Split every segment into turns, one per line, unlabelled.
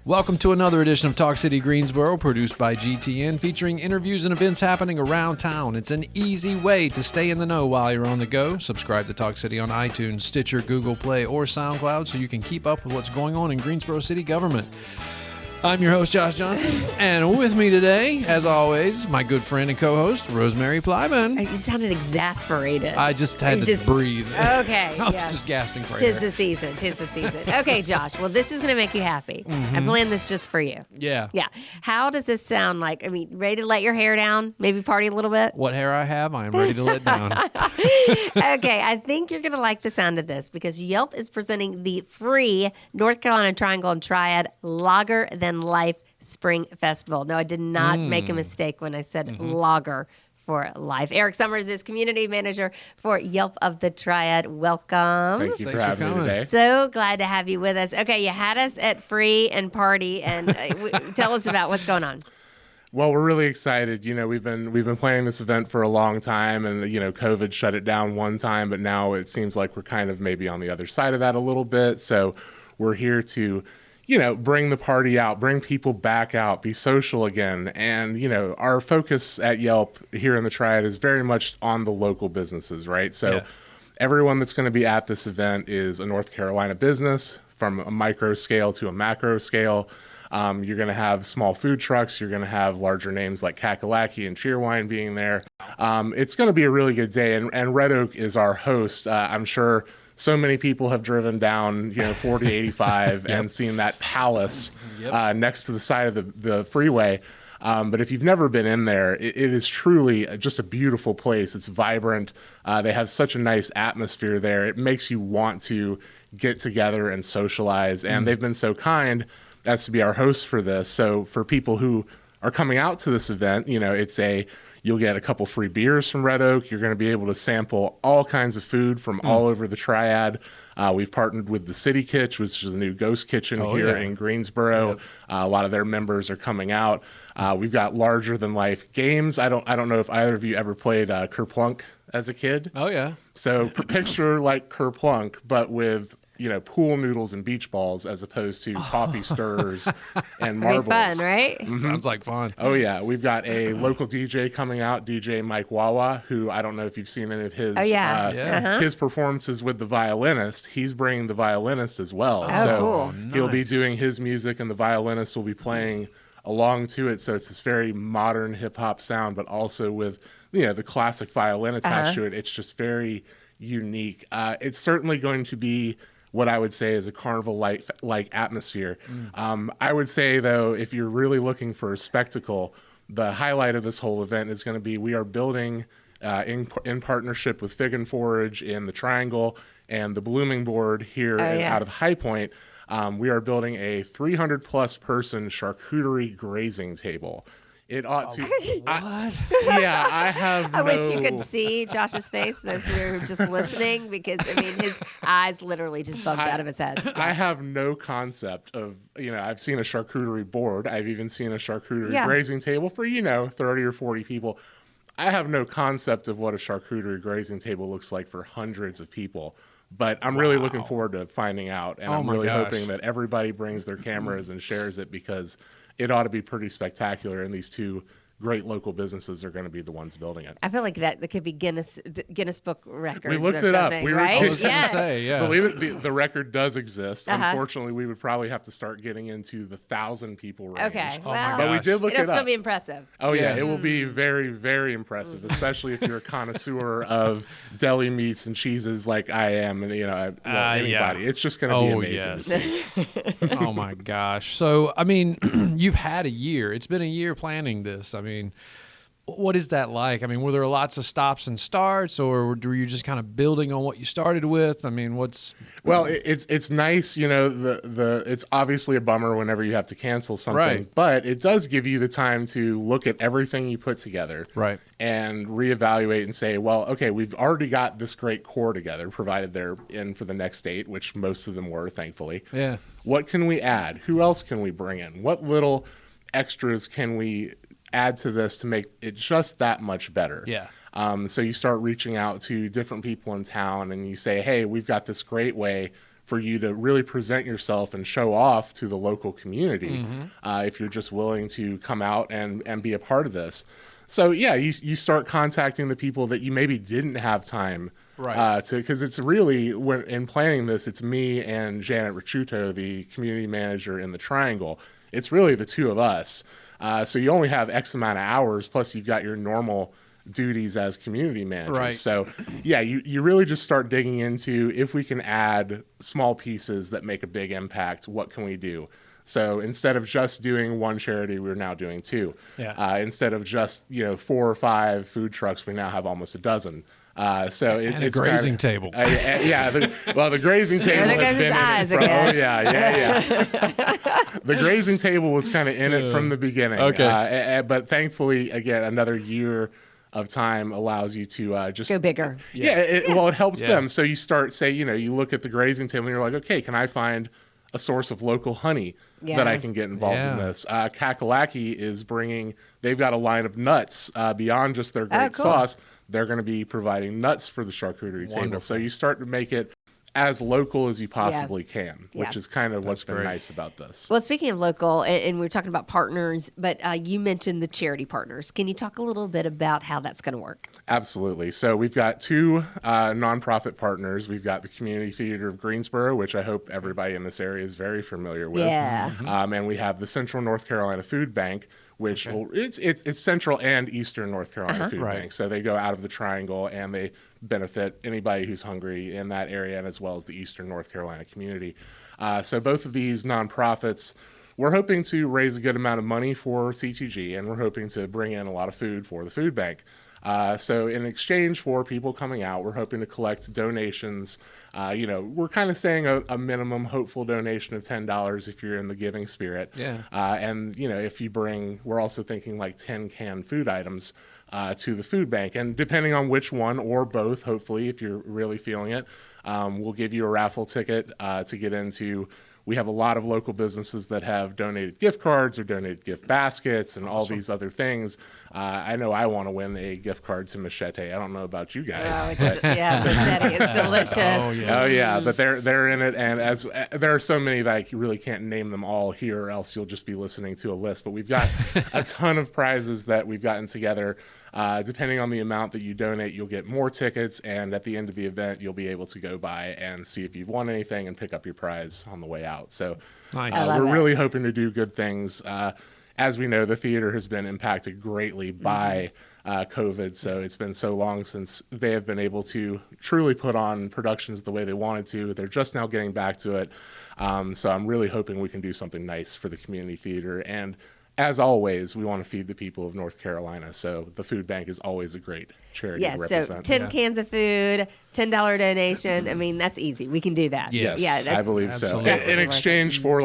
Welcome to another edition of Talk City Greensboro, produced by GTN, featuring interviews and events happening around town. It's an easy way to stay in the know while you're on the go. Subscribe to Talk City on iTunes, Stitcher, Google Play, or SoundCloud so you can keep up with what's going on in Greensboro City government. I'm your host, Josh Johnson, and with me today, as always, my good friend and co-host, Rosemary Plyman.
You sounded exasperated.
I just had to breathe.
Okay.
I was just gasping for air.
Tis the season. Okay, Josh. Well, this is going to make you happy. I planned this just for you.
Yeah.
Yeah. How does this sound like? I mean, ready to let your hair down? Maybe party a little bit?
What hair I have, I am ready to let down.
Okay, I think you're going to like the sound of this because Yelp is presenting the free North Carolina Triangle and Triad Lager Than Life Spring Festival. No, I did not make a mistake when I said Lager for Life. Erik Sommers is community manager for Yelp of the Triad. Welcome.
Thank you for
Thanks for
having me
coming.
today.
So glad to have you with us. Okay, you had us at free and party, and tell us about what's going on.
Well, we're really excited. You know, we've been planning this event for a long time, and COVID shut it down one time, but now it seems like we're kind of maybe on the other side of that a little bit. So we're here to bring the party out, bring people back out, be social again. And, our focus at Yelp here in the Triad is very much on the local businesses, right? So everyone that's going to be at this event is a North Carolina business, from a micro scale to a macro scale. You're going to have small food trucks. You're going to have larger names like Kakalaki and Cheerwine being there. It's going to be a really good day. And Red Oak is our host. I'm sure so many people have driven down, 4085 and seen that palace next to the side of the freeway. But if you've never been in there, it is truly just a beautiful place. It's vibrant. They have such a nice atmosphere there. It makes you want to get together and socialize. And they've been so kind as to be our hosts for this. So for people who are coming out to this event, you'll get a couple free beers from Red Oak. You're going to be able to sample all kinds of food from all over the Triad. We've partnered with the City Kitch, which is a new ghost kitchen in Greensboro.
Yep.
A lot of their members are coming out. We've got larger than life games. I don't know if either of you ever played Kerplunk as a kid.
Oh, yeah.
So picture like Kerplunk, but with pool noodles and beach balls as opposed to coffee stirrers and marbles.
Fun, right?
Sounds like fun.
Oh, yeah. We've got a local DJ coming out, DJ Mike Wawa, who I don't know if you've seen any of his his performances with the violinist. He's bringing the violinist as well.
Cool.
He'll be doing his music, and the violinist will be playing along to it. So it's this very modern hip-hop sound, but also with the classic violin attached to it. It's just very unique. It's certainly going to be what I would say is a carnival-like atmosphere. I would say, though, if you're really looking for a spectacle, the highlight of this whole event is going to be we are building in partnership with Fig and Forage in the Triangle and the Blooming Board here out of High Point. We are building a 300-plus person charcuterie grazing table. It ought to.
What?
I have.
I wish you could see Josh's face as we were just listening because, his eyes literally just bugged out of his head.
I have no concept of, I've seen a charcuterie board. I've even seen a charcuterie grazing table for, 30 or 40 people. I have no concept of what a charcuterie grazing table looks like for hundreds of people. But I'm really looking forward to finding out. And I'm really hoping that everybody brings their cameras and shares it because it ought to be pretty spectacular, and these two great local businesses are going to be the ones building it.
I feel like that could be Guinness Book Records.
We looked
or
it up.
Right?
I was going to say, yeah.
Believe it, the record does exist. Unfortunately, we would probably have to start getting into the 1,000 people range.
Okay,
well,
but we did look it up.
It'll still be impressive.
Oh, yeah. It will be very, very impressive, especially if you're a connoisseur of deli meats and cheeses like I am and, anybody. It's just going to be amazing.
Yes. Oh, my gosh. So, you've had a year. It's been a year planning this. What is that like? Were there lots of stops and starts, or were you just kind of building on what you started with?
Well, it's nice, it's obviously a bummer whenever you have to cancel something,
right,
but it does give you the time to look at everything you put together,
right,
and reevaluate and say, well, okay, we've already got this great core together, provided they're in for the next date, which most of them were, thankfully.
Yeah.
What can we add? Who else can we bring in? What little extras can we add to this to make it just that much better?
Yeah.
So you start reaching out to different people in town and you say, hey, we've got this great way for you to really present yourself and show off to the local community if you're just willing to come out and be a part of this. So yeah, you start contacting the people that you maybe didn't have time because it's really, when in planning this, it's me and Janet Ricciuto, the community manager in the Triangle. It's really the two of us. So you only have X amount of hours, plus you've got your normal duties as community manager.
Right.
So yeah, you really just start digging into, if we can add small pieces that make a big impact, what can we do? So instead of just doing one charity, we're now doing two.
Yeah.
Instead of just 4 or 5 food trucks, we now have almost a dozen. So
And
it's
a grazing
kinda,
table.
The grazing table
There
has
goes
been
his eyes
in it.
again.
Yeah. The grazing table was kind of in it from the beginning.
Okay.
But thankfully, again, another year of time allows you to just
Go bigger.
It helps them. So you start, you look at the grazing table and you're like, okay, can I find a source of local honey that I can get involved in this? Kakalaki is they've got a line of nuts beyond just their great sauce. They're going to be providing nuts for the charcuterie table. So you start to make it as local as you possibly can, which is kind of what's been nice about this.
Well, speaking of local, and we're talking about partners, but you mentioned the charity partners. Can you talk a little bit about how that's going to work?
Absolutely. So we've got 2 nonprofit partners. We've got the Community Theater of Greensboro, which I hope everybody in this area is very familiar with.
Yeah.
And we have the Central North Carolina Food Bank, which it's Central and Eastern North Carolina Food Bank. So they go out of the Triangle and they benefit anybody who's hungry in that area, and as well as the Eastern North Carolina community. So both of these nonprofits, we're hoping to raise a good amount of money for CTG, and we're hoping to bring in a lot of food for the food bank. So in exchange for people coming out, we're hoping to collect donations. We're kind of saying a minimum hopeful donation of $10 if you're in the giving spirit.
Yeah.
And if you bring, we're also thinking like 10 canned food items to the food bank. And depending on which one or both, hopefully, if you're really feeling it, we'll give you a raffle ticket to get into. We have a lot of local businesses that have donated gift cards or donated gift baskets and all these other things. I know I want to win a gift card to Machete. I don't know about you guys.
Machete is delicious.
Oh yeah, but they're in it, and as there are so many that I really can't name them all here, or else you'll just be listening to a list. But we've got a ton of prizes that we've gotten together. Depending on the amount that you donate, you'll get more tickets, and at the end of the event, you'll be able to go by and see if you've won anything and pick up your prize on the way out. So
Nice.
we're really hoping to do good things. As we know, the theater has been impacted greatly by COVID, so it's been so long since they have been able to truly put on productions the way they wanted to. They're just now getting back to it. So I'm really hoping we can do something nice for the community theater. And as always, we want to feed the people of North Carolina. So the food bank is always a great charity to represent.
So 10 cans of food, $10 donation. I mean, that's easy. We can do that.
Yes.
Yeah,
I believe
absolutely.
so. In exchange for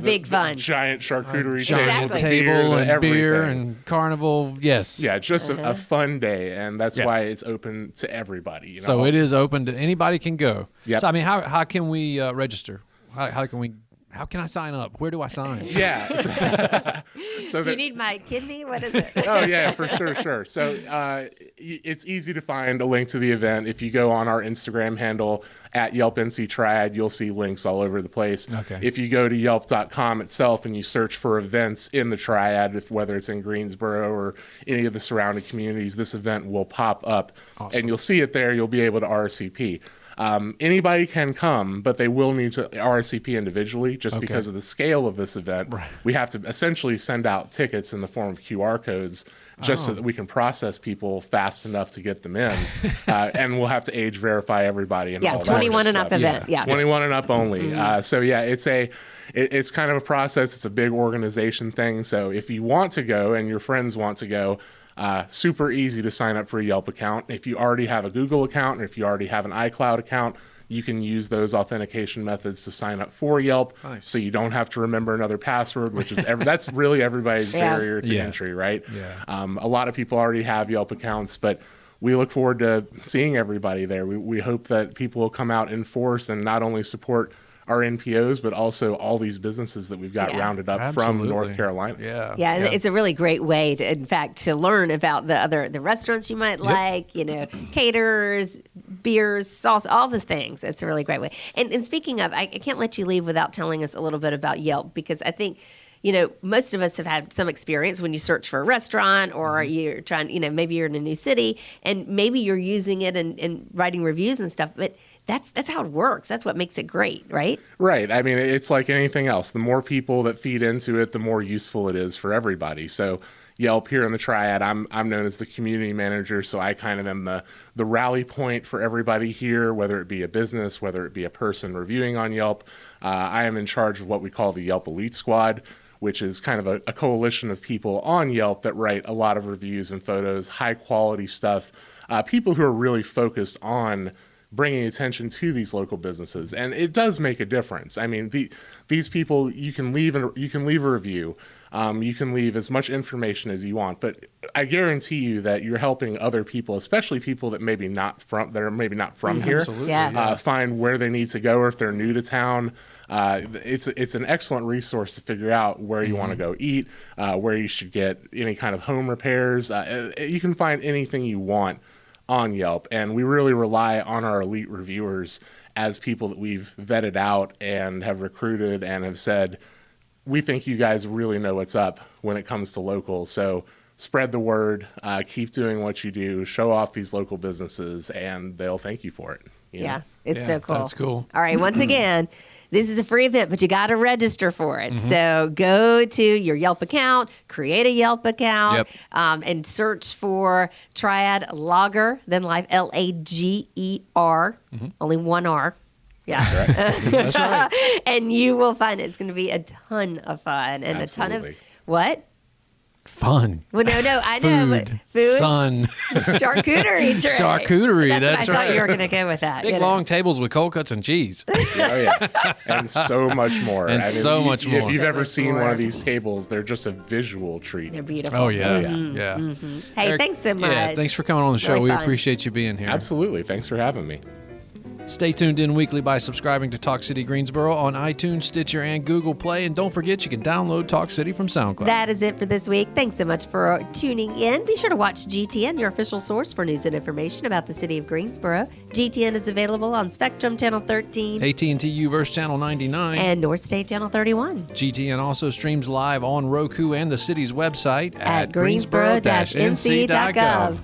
big fun.
giant charcuterie
Giant
Exactly.
table and
everything.
beer and carnival. Yes.
Yeah, just a fun day, and that's why it's open to everybody.
So it is open to anybody can go.
Yep.
So I mean, how can we register? How can I sign up? Where do I sign?
Yeah.
Do you need my kidney? What is it?
Oh yeah, for sure. So it's easy to find a link to the event. If you go on our Instagram handle at Yelp NC Triad, you'll see links all over the place.
Okay.
If you go to yelp.com itself and you search for events in the Triad, whether it's in Greensboro or any of the surrounding communities, this event will pop up.
Awesome.
And you'll see it there. You'll be able to RSVP. Anybody can come, but they will need to RSVP individually just because of the scale of this event.
Right.
We have to essentially send out tickets in the form of QR codes just so that we can process people fast enough to get them in. And we'll have to age verify everybody. And all
21
that
and up
stuff.
event. Yeah.
21 and up only. So yeah, it's kind of a process. It's a big organization thing. So if you want to go and your friends want to go, super easy to sign up for a Yelp account. If you already have a Google account, or if you already have an iCloud account, you can use those authentication methods to sign up for Yelp.
Nice.
So you don't have to remember another password, which is that's really everybody's barrier to
Yeah.
entry, right?
Yeah.
A lot of people already have Yelp accounts, but we look forward to seeing everybody there. We hope that people will come out in force and not only support our NPOs, but also all these businesses that we've got rounded up
Absolutely.
from North Carolina.
Yeah, and it's a really great way to, in fact, to learn about the restaurants you might like, caterers, beers, sauce, all the things. It's a really great way. And speaking of, I can't let you leave without telling us a little bit about Yelp, because I think, most of us have had some experience when you search for a restaurant, or you're trying, maybe you're in a new city and maybe you're using it and writing reviews and stuff, but that's how it works. That's what makes it great, right?
Right. I mean, it's like anything else. The more people that feed into it, the more useful it is for everybody. So Yelp here in the Triad, I'm known as the community manager, so I kind of am the rally point for everybody here, whether it be a business, whether it be a person reviewing on Yelp. I am in charge of what we call the Yelp Elite Squad, which is kind of a coalition of people on Yelp that write a lot of reviews and photos, high quality stuff, people who are really focused on bringing attention to these local businesses. And it does make a difference. I mean, these people, you can leave a review, you can leave as much information as you want, but I guarantee you that you're helping other people, especially people that maybe not from here, find where they need to go, or if they're new to town. It's an excellent resource to figure out where you want to go eat, where you should get any kind of home repairs. You can find anything you want on Yelp, and we really rely on our elite reviewers as people that we've vetted out and have recruited and have said, we think you guys really know what's up when it comes to local. So spread the word, keep doing what you do, show off these local businesses, and they'll thank you for it.
Yeah, it's so cool.
That's cool.
All right, once again, this is a free event, but you got to register for it. So go to your Yelp account, create a Yelp account, and search for Triad Lager, then Life, Lager, only one R. Yeah.
That's right.
And you will find it's going to be a ton of fun and a ton of what?
Fun.
Well, no, I know, but food,
sun,
charcuterie tray.
Charcuterie, that's
what I
right.
thought you were going to go with that.
Big long tables with cold cuts and cheese.
Oh, yeah. And so much more.
And so much more.
If you've ever seen
more.
one of these tables, they're just a visual treat.
They're beautiful.
Oh, yeah. Yeah.
Hey,
Eric,
thanks so much.
Yeah, thanks for coming on the show.
Really
We
fun.
appreciate you being here.
Absolutely. Thanks for having me.
Stay tuned in weekly by subscribing to Talk City Greensboro on iTunes, Stitcher, and Google Play. And don't forget, you can download Talk City from SoundCloud.
That is it for this week. Thanks so much for tuning in. Be sure to watch GTN, your official source for news and information about the city of Greensboro. GTN is available on Spectrum Channel 13
AT&T U-verse Channel 99.
and North State Channel 31.
GTN also streams live on Roku and the city's website
At greensboro-nc.gov.